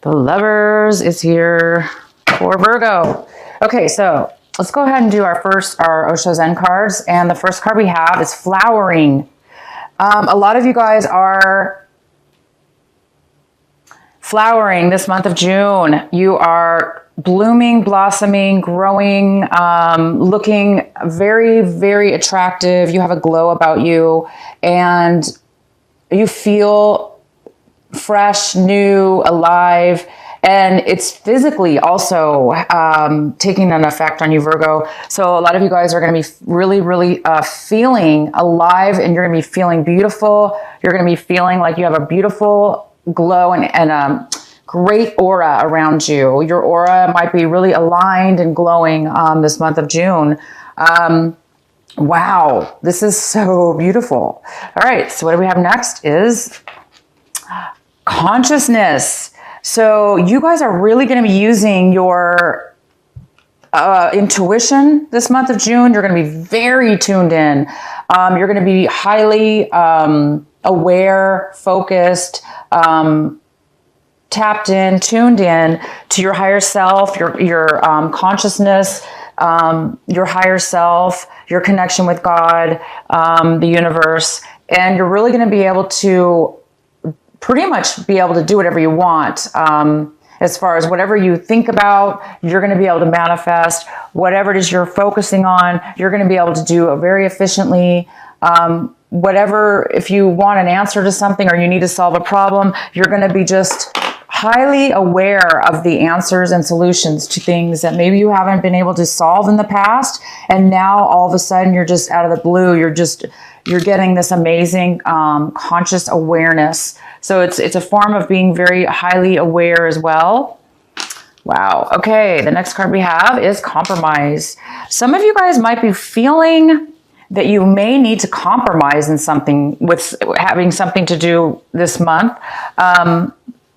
The Lovers is here for Virgo. Okay, so let's go ahead and do our Osho Zen cards. And the first card we have is flowering. A lot of you guys are flowering this month of June. You are blooming, blossoming, growing, looking very, very attractive. You have a glow about you and you feel fresh, new, alive, and it's physically also taking an effect on you, Virgo. So a lot of you guys are going to be really, really feeling alive, and you're going to be feeling beautiful. You're going to be feeling like you have a beautiful glow and great aura around you. Your aura might be really aligned and glowing this month of June. Wow, this is so beautiful. All right, so what do we have next is consciousness. So you guys are really going to be using your intuition this month of June. You're going to be very tuned in. You're going to be highly aware, focused, tapped in, tuned in to your higher self, your consciousness, your higher self, your connection with God, the universe. And you're really going to be able to pretty much be able to do whatever you want. As far as whatever you think about, you're going to be able to manifest. Whatever it is you're focusing on, you're going to be able to do it very efficiently. Whatever, if you want an answer to something or you need to solve a problem, you're going to be just highly aware of the answers and solutions to things that maybe you haven't been able to solve in the past. And now all of a sudden you're just out of the blue. You're getting this amazing conscious awareness. So it's a form of being very highly aware as well. Wow. Okay. The next card we have is compromise. Some of you guys might be feeling that you may need to compromise in something with having something to do this month.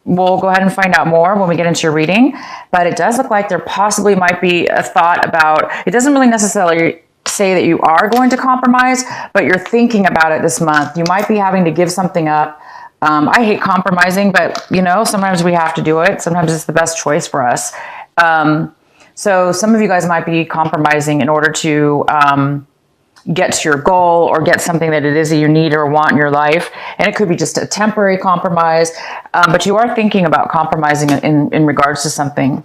We'll go ahead and find out more when we get into your reading, but it does look like there possibly might be a thought about, it doesn't really necessarily say that you are going to compromise, but you're thinking about it this month. You might be having to give something up. I hate compromising, but you know, sometimes we have to do it. Sometimes it's the best choice for us. So some of you guys might be compromising in order to get to your goal or get something that it is that you need or want in your life. And it could be just a temporary compromise, but you are thinking about compromising in regards to something.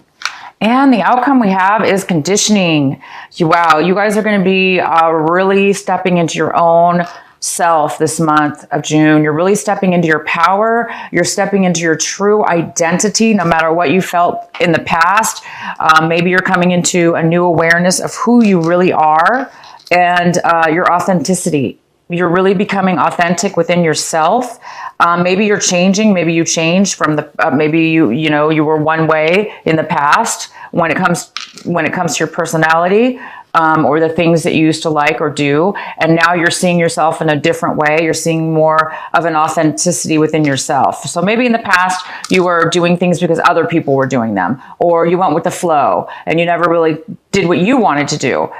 And the outcome we have is conditioning. Wow, you guys are going to be really stepping into your own self this month of June. You're really stepping into your power. You're stepping into your true identity, no matter what you felt in the past. Maybe you're coming into a new awareness of who you really are and your authenticity. You're really becoming authentic within yourself. Maybe you're changing. Maybe you changed from the. Maybe you were one way in the past when it comes to your personality or the things that you used to like or do, and now you're seeing yourself in a different way. You're seeing more of an authenticity within yourself. So maybe in the past you were doing things because other people were doing them, or you went with the flow and you never really did what you wanted to do.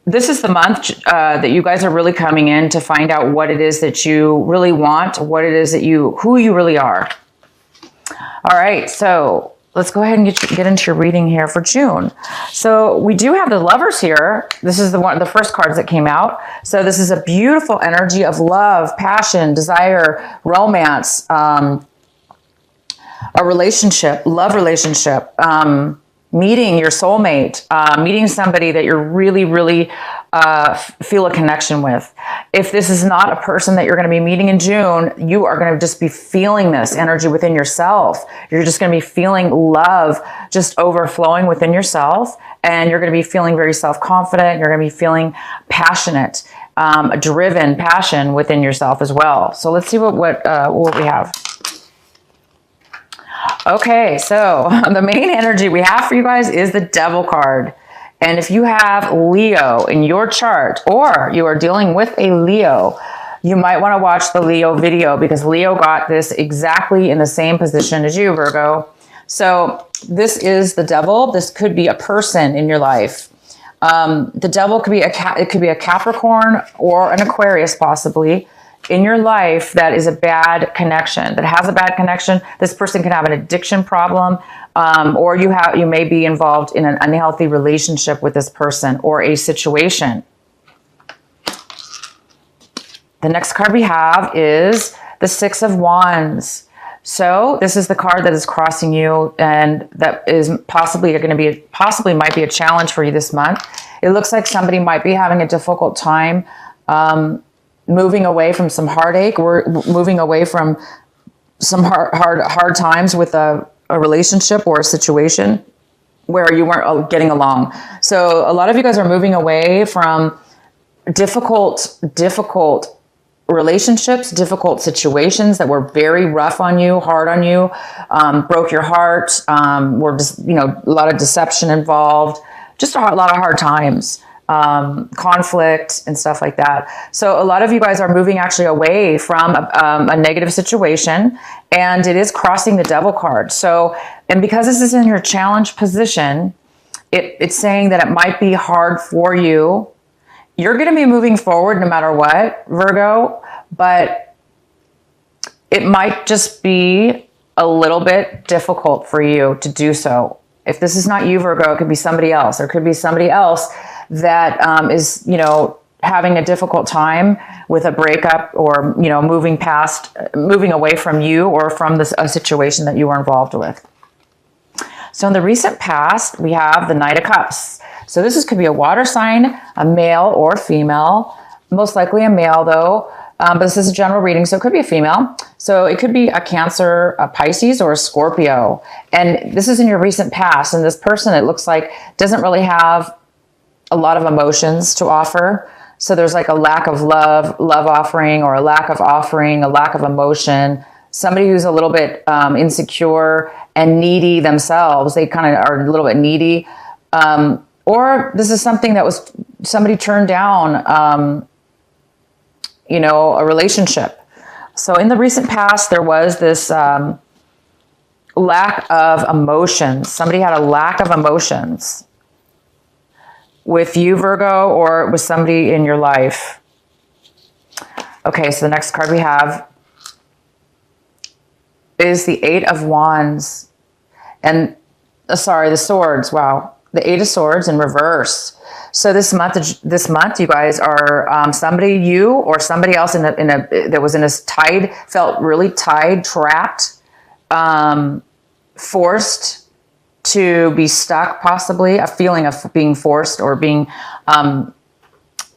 This is the month that you guys are really coming in to find out what it is that you really want, what it is that who you really are. All right, so let's go ahead and get into your reading here for June. So we do have the Lovers here. This is the first cards that came out. So this is a beautiful energy of love, passion, desire, romance, a relationship, love relationship, meeting your soulmate, meeting somebody that you're really, really feel a connection with. If this is not a person that you're going to be meeting in June, you are going to just be feeling this energy within yourself. You're just going to be feeling love just overflowing within yourself. And you're going to be feeling very self-confident. You're going to be feeling passionate, a driven passion within yourself as well. So let's see what we have. Okay, so the main energy we have for you guys is the Devil card. And if you have Leo in your chart, or you are dealing with a Leo, you might want to watch the Leo video, because Leo got this exactly in the same position as you, Virgo. So this is the Devil. This could be a person in your life. The Devil could be it could be a Capricorn or an Aquarius possibly. in your life that is a bad connection, that has a bad connection. This person can have an addiction problem, or you may be involved in an unhealthy relationship with this person or a situation. The next card we have is the Six of Wands. So this is the card that is crossing you, and that is possibly might be a challenge for you this month. It looks like somebody might be having a difficult time moving away from some heartache, or moving away from some hard times with a relationship or a situation where you weren't getting along. So a lot of you guys are moving away from difficult relationships, difficult situations that were very rough on you, hard on you, broke your heart, were just, a lot of deception involved, just a lot of hard times, conflict and stuff like that. So a lot of you guys are moving actually away from a negative situation, and it is crossing the Devil card. So, and because this is in your challenge position, it's saying that it might be hard for you. You're going to be moving forward no matter what, Virgo, but it might just be a little bit difficult for you to do so. If this is not you, Virgo, it could be somebody else. There could be somebody else that is, having a difficult time with a breakup, or, moving away from you or from a situation that you were involved with. So in the recent past, we have the Knight of Cups. So could be a water sign, a male or female, most likely a male though, but this is a general reading, so it could be a female. So it could be a Cancer, a Pisces, or a Scorpio. And this is in your recent past, and this person, it looks like, doesn't really have a lot of emotions to offer. So there's like a lack of love offering, or a lack of offering, a lack of emotion. Somebody who's a little bit insecure and needy themselves. They kind of are a little bit needy. Or this is something that was somebody turned down, a relationship. So in the recent past, there was this lack of emotions. Somebody had a lack of emotions with you, Virgo, or with somebody in your life. Okay, so the next card we have is the Eight of Wands. And, the Swords, wow. The Eight of Swords in reverse. So this month, you guys are somebody, you or somebody else that was in a felt really tied, trapped, forced to be stuck, possibly a feeling of being forced or being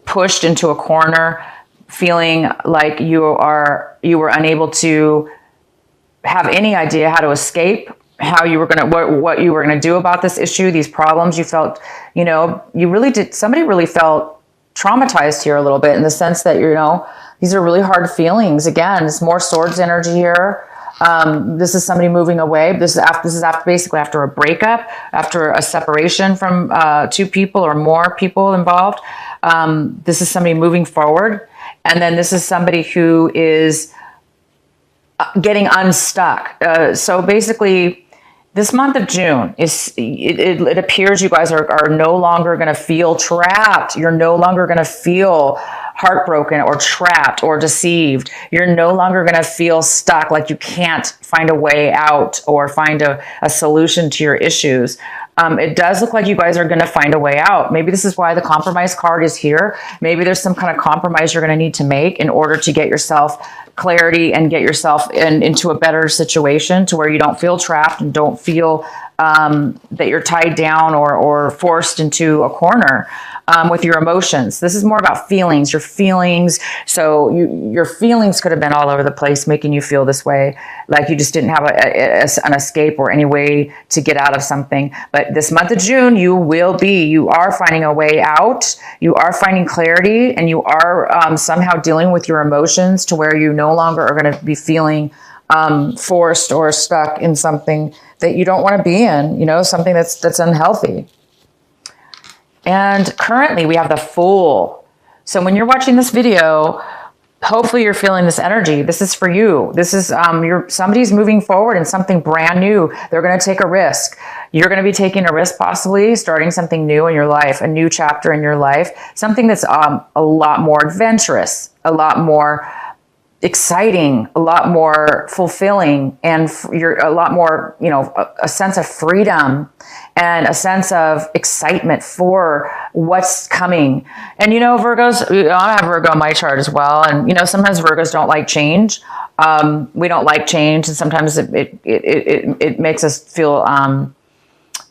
pushed into a corner, feeling like you were unable to have any idea how to escape, how you were going to, what you were going to do about this issue, these problems. You felt, somebody really felt traumatized here a little bit, in the sense that, these are really hard feelings. Again, it's more Swords energy here. This is somebody moving away. This is basically after a breakup, after a separation from two people or more people involved. This is somebody moving forward. And then this is somebody who is getting unstuck. So basically, this month of June, it appears you guys are no longer going to feel trapped. You're no longer going to feel heartbroken or trapped or deceived. You're no longer going to feel stuck, like you can't find a way out or find a solution to your issues. It does look like you guys are going to find a way out. Maybe this is why the compromise card is here. Maybe there's some kind of compromise you're going to need to make in order to get yourself clarity and get yourself into a better situation, to where you don't feel trapped and don't feel that you're tied down or forced into a corner with your emotions. This is more about feelings, your feelings. So your feelings could have been all over the place, making you feel this way, like you just didn't have an escape or any way to get out of something. But this month of June, you are finding a way out. You are finding clarity, and you are somehow dealing with your emotions to where you no longer are going to be feeling forced or stuck in something that you don't want to be in, something that's unhealthy. And currently we have the Fool. So when you're watching this video, hopefully you're feeling this energy. This is for you. This is somebody's moving forward in something brand new. They're going to take a risk. You're going to be taking a risk, possibly starting something new in your life, a new chapter in your life, something that's a lot more adventurous, a lot more exciting, a lot more fulfilling, and you're a lot more, you know, a sense of freedom and a sense of excitement for what's coming. And, you know, Virgos, I have Virgo on my chart as well. And, you know, sometimes Virgos don't like change. We don't like change. And sometimes it makes us feel,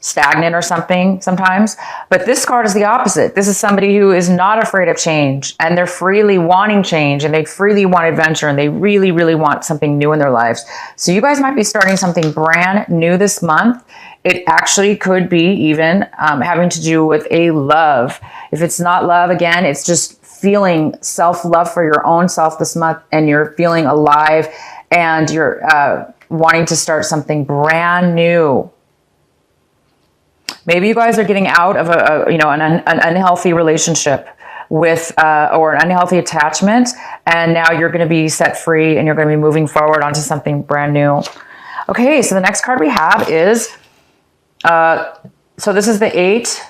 stagnant or something sometimes. But this card is the opposite. This is somebody who is not afraid of change, and they're freely wanting change, and they freely want adventure, and they really, really want something new in their lives. So you guys might be starting something brand new this month. It actually could be even having to do with a love. If it's not love, again, it's just feeling self-love for your own self this month, and you're feeling alive, and you're wanting to start something brand new. Maybe you guys are getting out of an unhealthy relationship with or an unhealthy attachment, and now you're going to be set free, and you're going to be moving forward onto something brand new. Okay, so the next card we have is so this is the Eight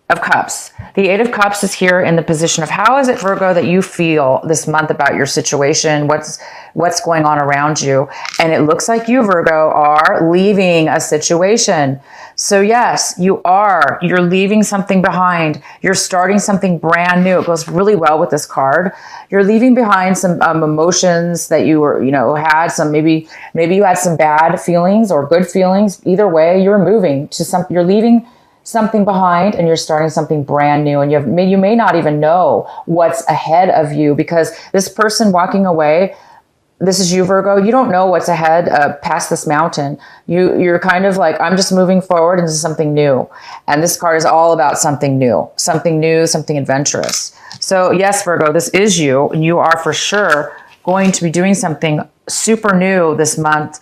of Cups. The Eight of Cups is here in the position of how is it, Virgo, that you feel this month about your situation? What's going on around you? And it looks like you, Virgo, are leaving a situation. So yes, you are. You're leaving something behind. You're starting something brand new. It goes really well with this card. You're leaving behind some emotions that you were, had some, maybe you had some bad feelings or good feelings. Either way, you're moving to you're leaving something behind, and you're starting something brand new, and you may not even know what's ahead of you, because this person walking away, this is you, Virgo, you don't know what's ahead past this mountain. You're kind of like, I'm just moving forward into something new. And this card is all about something new, something adventurous. So yes, Virgo, this is you, and you are for sure going to be doing something super new this month.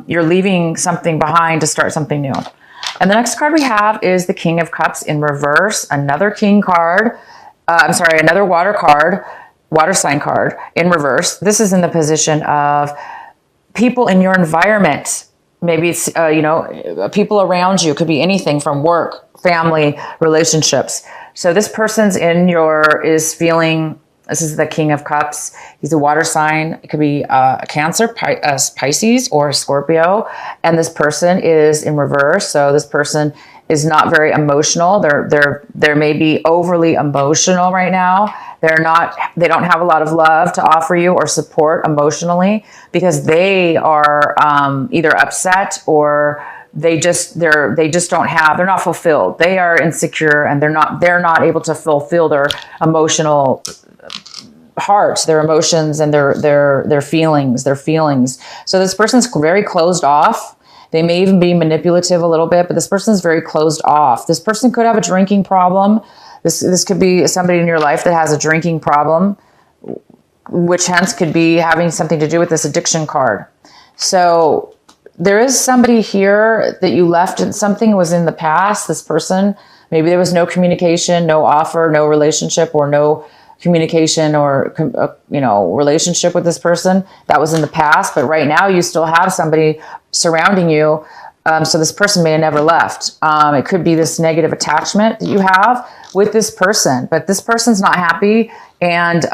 You're leaving something behind to start something new. And the next card we have is the King of Cups in reverse, another king card. Another water sign card in reverse. This is in the position of people in your environment. Maybe it's, people around you. It could be anything from work, family, relationships. So this person's is feeling, this is the King of Cups. He's a water sign. It could be a Cancer, Pisces, or a Scorpio. And this person is in reverse. So this person is not very emotional. They're maybe overly emotional right now. They don't have a lot of love to offer you or support emotionally, because they are either upset or they're not fulfilled. They are insecure, and they're not able to fulfill their emotional hearts, their emotions, and their feelings. So this person's very closed off. They may even be manipulative a little bit, but this person's very closed off. This person could have a drinking problem. This could be somebody in your life that has a drinking problem, which hence could be having something to do with this addiction card. So there is somebody here that you left, and something was in the past. This person, maybe there was no communication, no offer, no relationship, or no communication or, relationship with this person. That was in the past, but right now you still have somebody surrounding you. So this person may have never left. It could be this negative attachment that you have with this person, but this person's not happy. And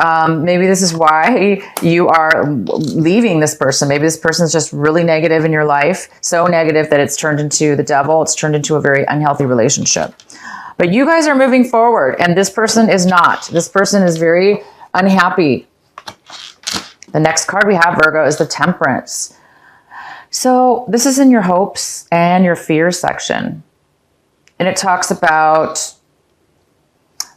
maybe this is why you are leaving this person. Maybe this person's just really negative in your life, so negative that it's turned into the devil. It's turned into a very unhealthy relationship. But you guys are moving forward, and this person is not. This person is very unhappy. The next card we have, Virgo, is the Temperance. So this is in your hopes and your fears section. And it talks about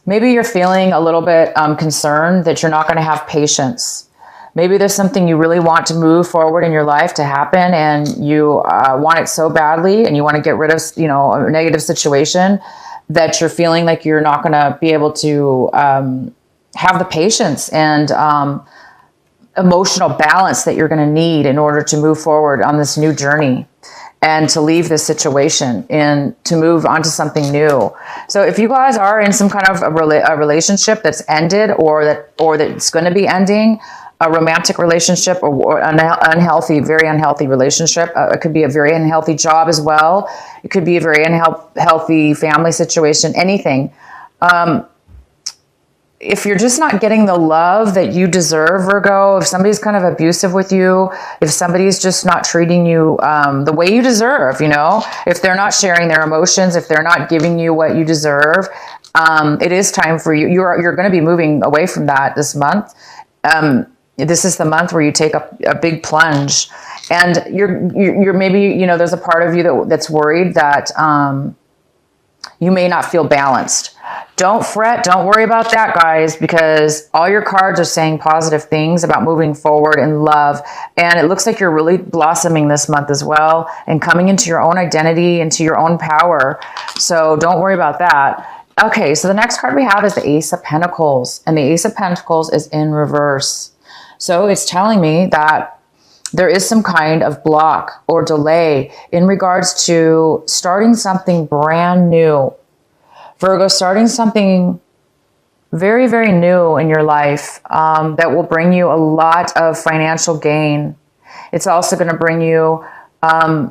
maybe you're feeling a little bit concerned that you're not going to have patience. Maybe there's something you really want to move forward in your life to happen, and you want it so badly, and you want to get rid of, a negative situation, that you're feeling like you're not going to be able to have the patience and emotional balance that you're going to need in order to move forward on this new journey and to leave this situation and to move on to something new. So if you guys are in some kind of a relationship that's ended or that's going to be ending, a romantic relationship or an very unhealthy relationship. It could be a very unhealthy job as well. It could be a very unhealthy family situation, anything. if you're just not getting the love that you deserve, Virgo, if somebody's kind of abusive with you, if somebody's just not treating you the way you deserve, you know, if they're not sharing their emotions, if they're not giving you what you deserve, it is time for you. You're going to be moving away from that this month. This is the month where you take a big plunge, and you're maybe, you know, there's a part of you that's worried that you may not feel balanced. Don't fret. Don't worry about that, guys, because all your cards are saying positive things about moving forward in love. And it looks like you're really blossoming this month as well and coming into your own identity, into your own power. So don't worry about that. Okay, so the next card we have is the Ace of Pentacles. And the Ace of Pentacles is in reverse. So it's telling me that there is some kind of block or delay in regards to starting something brand new. Virgo, starting something very, very new in your life that will bring you a lot of financial gain. It's also going to bring you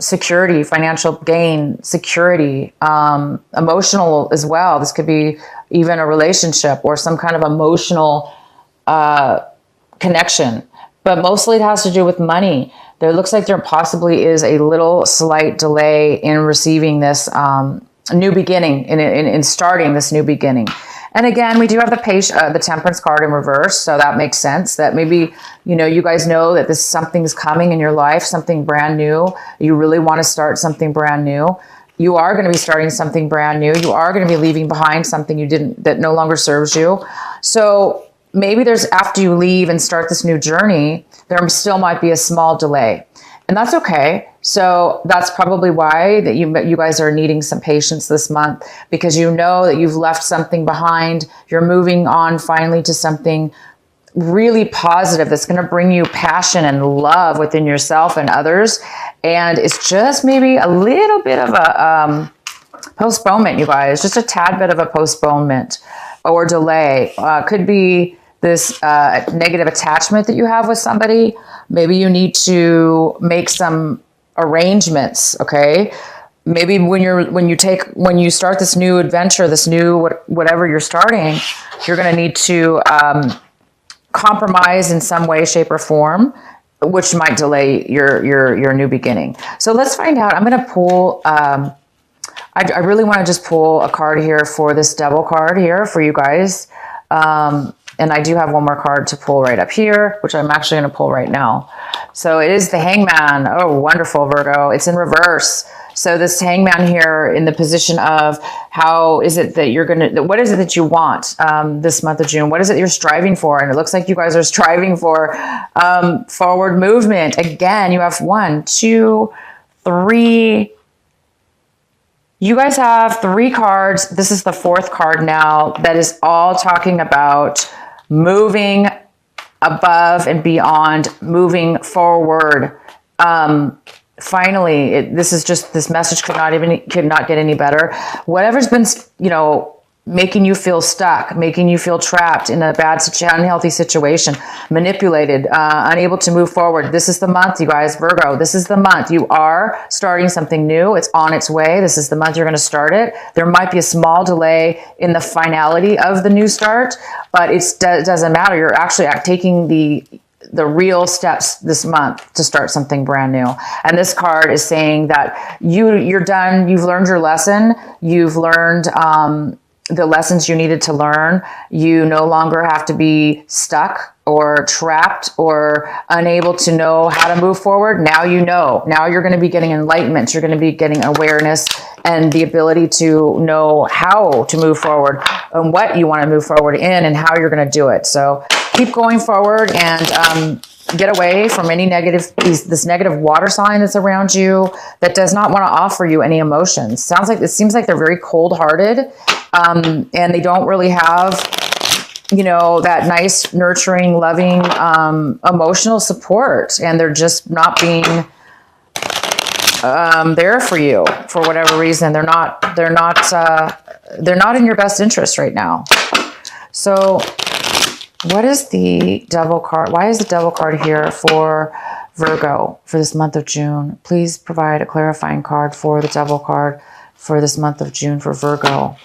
security, financial gain, security, emotional as well. This could be even a relationship or some kind of emotional connection. But mostly it has to do with money. There looks like there possibly is a little slight delay in receiving this new beginning, in starting this new beginning. And again, we do have the Temperance card in reverse, so that makes sense. That maybe, you know, you guys know that something's coming in your life, something brand new. You really want to start something brand new. You are going to be starting something brand new. You are going to be leaving behind something that no longer serves you. So maybe after you leave and start this new journey, there still might be a small delay. And that's okay. So that's probably why that you guys are needing some patience this month, because you know that you've left something behind. You're moving on finally to something really positive that's going to bring you passion and love within yourself and others. And it's just maybe a little bit of a postponement, you guys, just a tad bit of a postponement or delay. Could be this negative attachment that you have with somebody. Maybe you need to make some arrangements, okay? Maybe when you start this new adventure, this new whatever you're starting, you're going to need to compromise in some way, shape, or form, which might delay your new beginning. So let's find out. I'm going to pull. I really want to just pull a card here for this Devil card here for you guys. And I do have one more card to pull right up here, which I'm actually going to pull right now. So it is the Hangman. Oh, wonderful, Virgo. It's in reverse. So this Hangman here in the position of how is it that you're going to, what is it that you want this month of June? What is it you're striving for? And it looks like you guys are striving for forward movement. Again, you have 1, 2, 3. You guys have 3 cards. This is the 4th card now that is all talking about moving above and beyond, moving forward. Finally, this message could not get any better. Whatever's been, you know, making you feel stuck, making you feel trapped in a bad, unhealthy situation, manipulated, unable to move forward. This is the month, you guys, Virgo. This is the month. You are starting something new. It's on its way. This is the month you're going to start it. There might be a small delay in the finality of the new start, but it doesn't matter. You're actually taking the real steps this month to start something brand new. And this card is saying that you're done. You've learned your lesson. You've learned the lessons you needed to learn. You no longer have to be stuck or trapped or unable to know how to move forward. Now you know. Now you're going to be getting enlightenment. You're going to be getting awareness and the ability to know how to move forward and what you want to move forward in and how you're going to do it. So keep going forward and get away from any this negative water sign that's around you that does not want to offer you any emotions. It seems like they're very cold-hearted, and they don't really have, you know, that nice, nurturing, loving, emotional support, and they're just not being there for you for whatever reason. They're not in your best interest right now. So what is the Devil card? Why is the Devil card here for Virgo for this month of June? Please provide a clarifying card for the Devil card for this month of June for Virgo.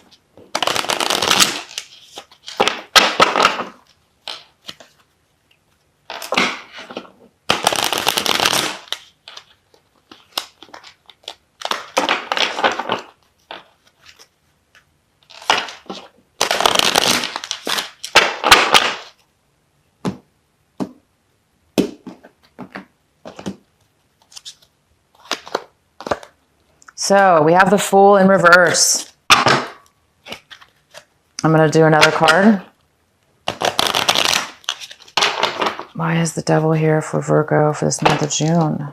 So we have the Fool in reverse. I'm going to do another card. Why is the Devil here for Virgo for this month of June?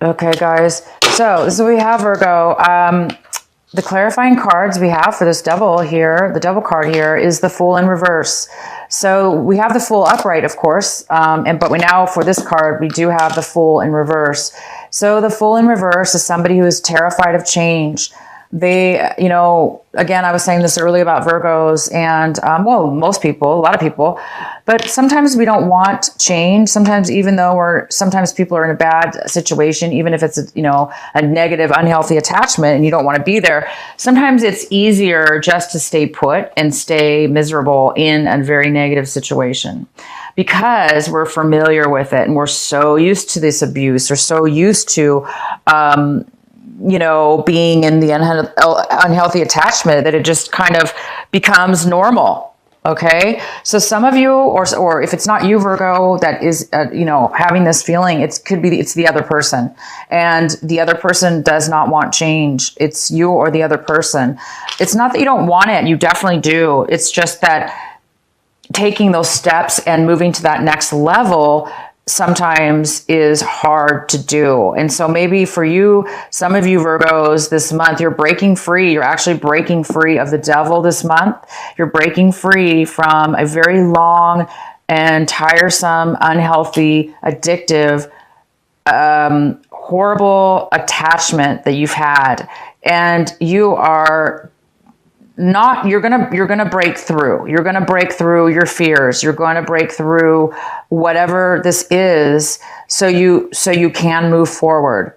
Okay, guys. So this is what we have, Virgo. The clarifying cards we have for this Devil here, the Devil card here, is the Fool in reverse. So we have the Fool upright, of course, but we now, for this card, we do have the Fool in reverse. So the Fool in reverse is somebody who is terrified of change. They, you know, again, I was saying this earlier about Virgos and, well, most people, a lot of people, but sometimes we don't want change. Sometimes, even though sometimes people are in a bad situation, even if it's, you know, a negative, unhealthy attachment and you don't want to be there, sometimes it's easier just to stay put and stay miserable in a very negative situation because we're familiar with it and we're so used to this abuse or so used to, you know, being in the unhealthy attachment that it just kind of becomes normal. Okay. So some of you, or if it's not you, Virgo, that is, you know, having this feeling, it's the other person, and the other person does not want change. It's you or the other person. It's not that you don't want it. You definitely do. It's just that taking those steps and moving to that next level sometimes is hard to do. And so maybe for you, some of you Virgos this month, you're breaking free. You're actually breaking free of the Devil this month. You're breaking free from a very long and tiresome, unhealthy, addictive, horrible attachment that you've had. And you are not, you're gonna break through. You're gonna break through your fears. You're going to break through whatever this is, so you can move forward.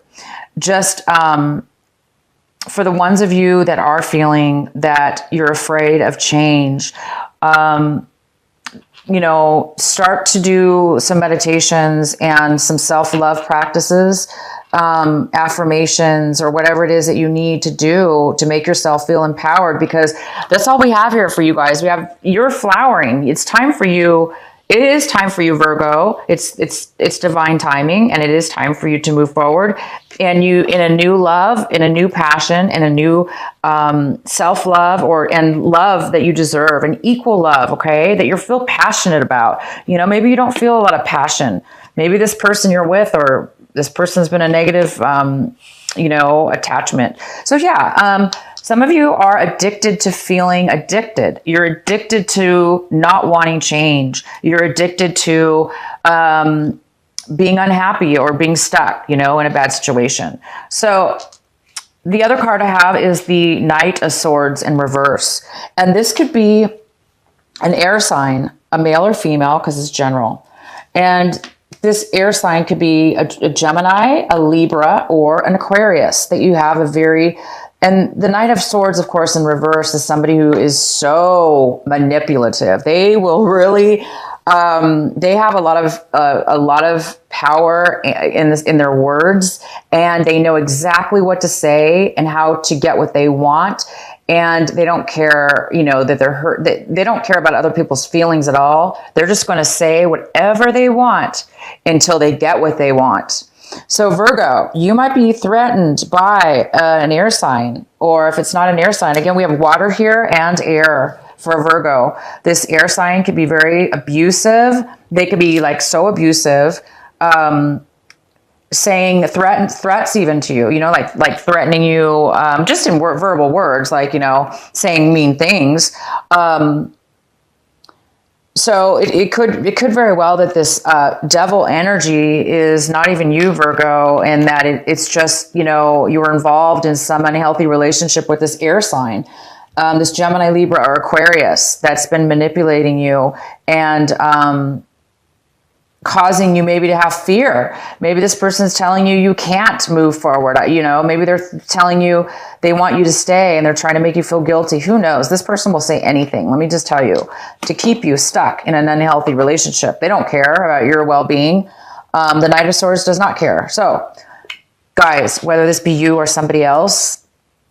Just for the ones of you that are feeling that you're afraid of change, you know, start to do some meditations and some self-love practices, affirmations, or whatever it is that you need to do to make yourself feel empowered, because that's all we have here for you guys. You're flowering. It's time for you. It is time for you, Virgo. It's divine timing, and it is time for you to move forward, and you in a new love, in a new passion, in a new self-love and love that you deserve, an equal love, okay, that you feel passionate about. You know, maybe you don't feel a lot of passion. Maybe this person you're with, or this person's been a negative, you know, attachment. So yeah, some of you are addicted to feeling addicted. You're addicted to not wanting change. You're addicted to being unhappy or being stuck, you know, in a bad situation. So the other card I have is the Knight of Swords in reverse. And this could be an air sign, a male or female, because it's general. And this air sign could be a Gemini, a Libra, or an Aquarius that you have and the Knight of Swords, of course, in reverse is somebody who is so manipulative. They will really, they have a lot of power in their words, and they know exactly what to say and how to get what they want. And they don't care, you know, that they're hurt. They don't care about other people's feelings at all. They're just going to say whatever they want until they get what they want. So Virgo, you might be threatened by an air sign, or if it's not an air sign, again, we have water here and air for Virgo. This air sign could be very abusive. They could be like so abusive, saying threats even to you, you know, like threatening you, just in verbal words, like, you know, saying mean things. So it could very well that this Devil energy is not even you, Virgo, and that it's just, you know, you were involved in some unhealthy relationship with this air sign, this Gemini, Libra, or Aquarius that's been manipulating you and causing you maybe to have fear. Maybe this person's telling you can't move forward. You know, maybe they're telling you they want you to stay and they're trying to make you feel guilty. Who knows? This person will say anything, let me just tell you, to keep you stuck in an unhealthy relationship. They don't care about your well-being. The Knight of Swords does not care. So Guys, whether this be you or somebody else,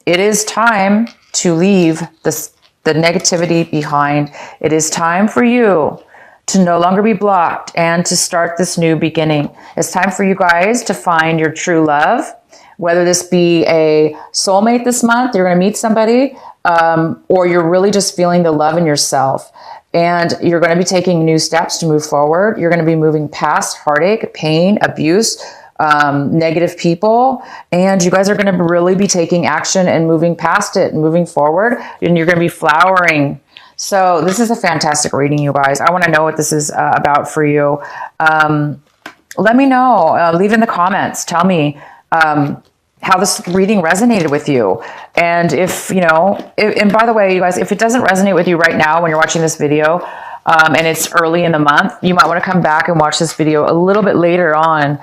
it is time to leave the negativity behind. It is time for you to no longer be blocked and to start this new beginning. It's time for you guys to find your true love, whether this be a soulmate this month, you're going to meet somebody, or you're really just feeling the love in yourself. And you're going to be taking new steps to move forward. You're going to be moving past heartache, pain, abuse, negative people, and you guys are going to really be taking action and moving past it and moving forward, and you're going to be flowering. So this is a fantastic reading, you guys. I want to know what this is about for you. Let me know. Leave in the comments. Tell me how this reading resonated with you. And if, you know, and by the way, you guys, if it doesn't resonate with you right now when you're watching this video, and it's early in the month, you might want to come back and watch this video a little bit later on,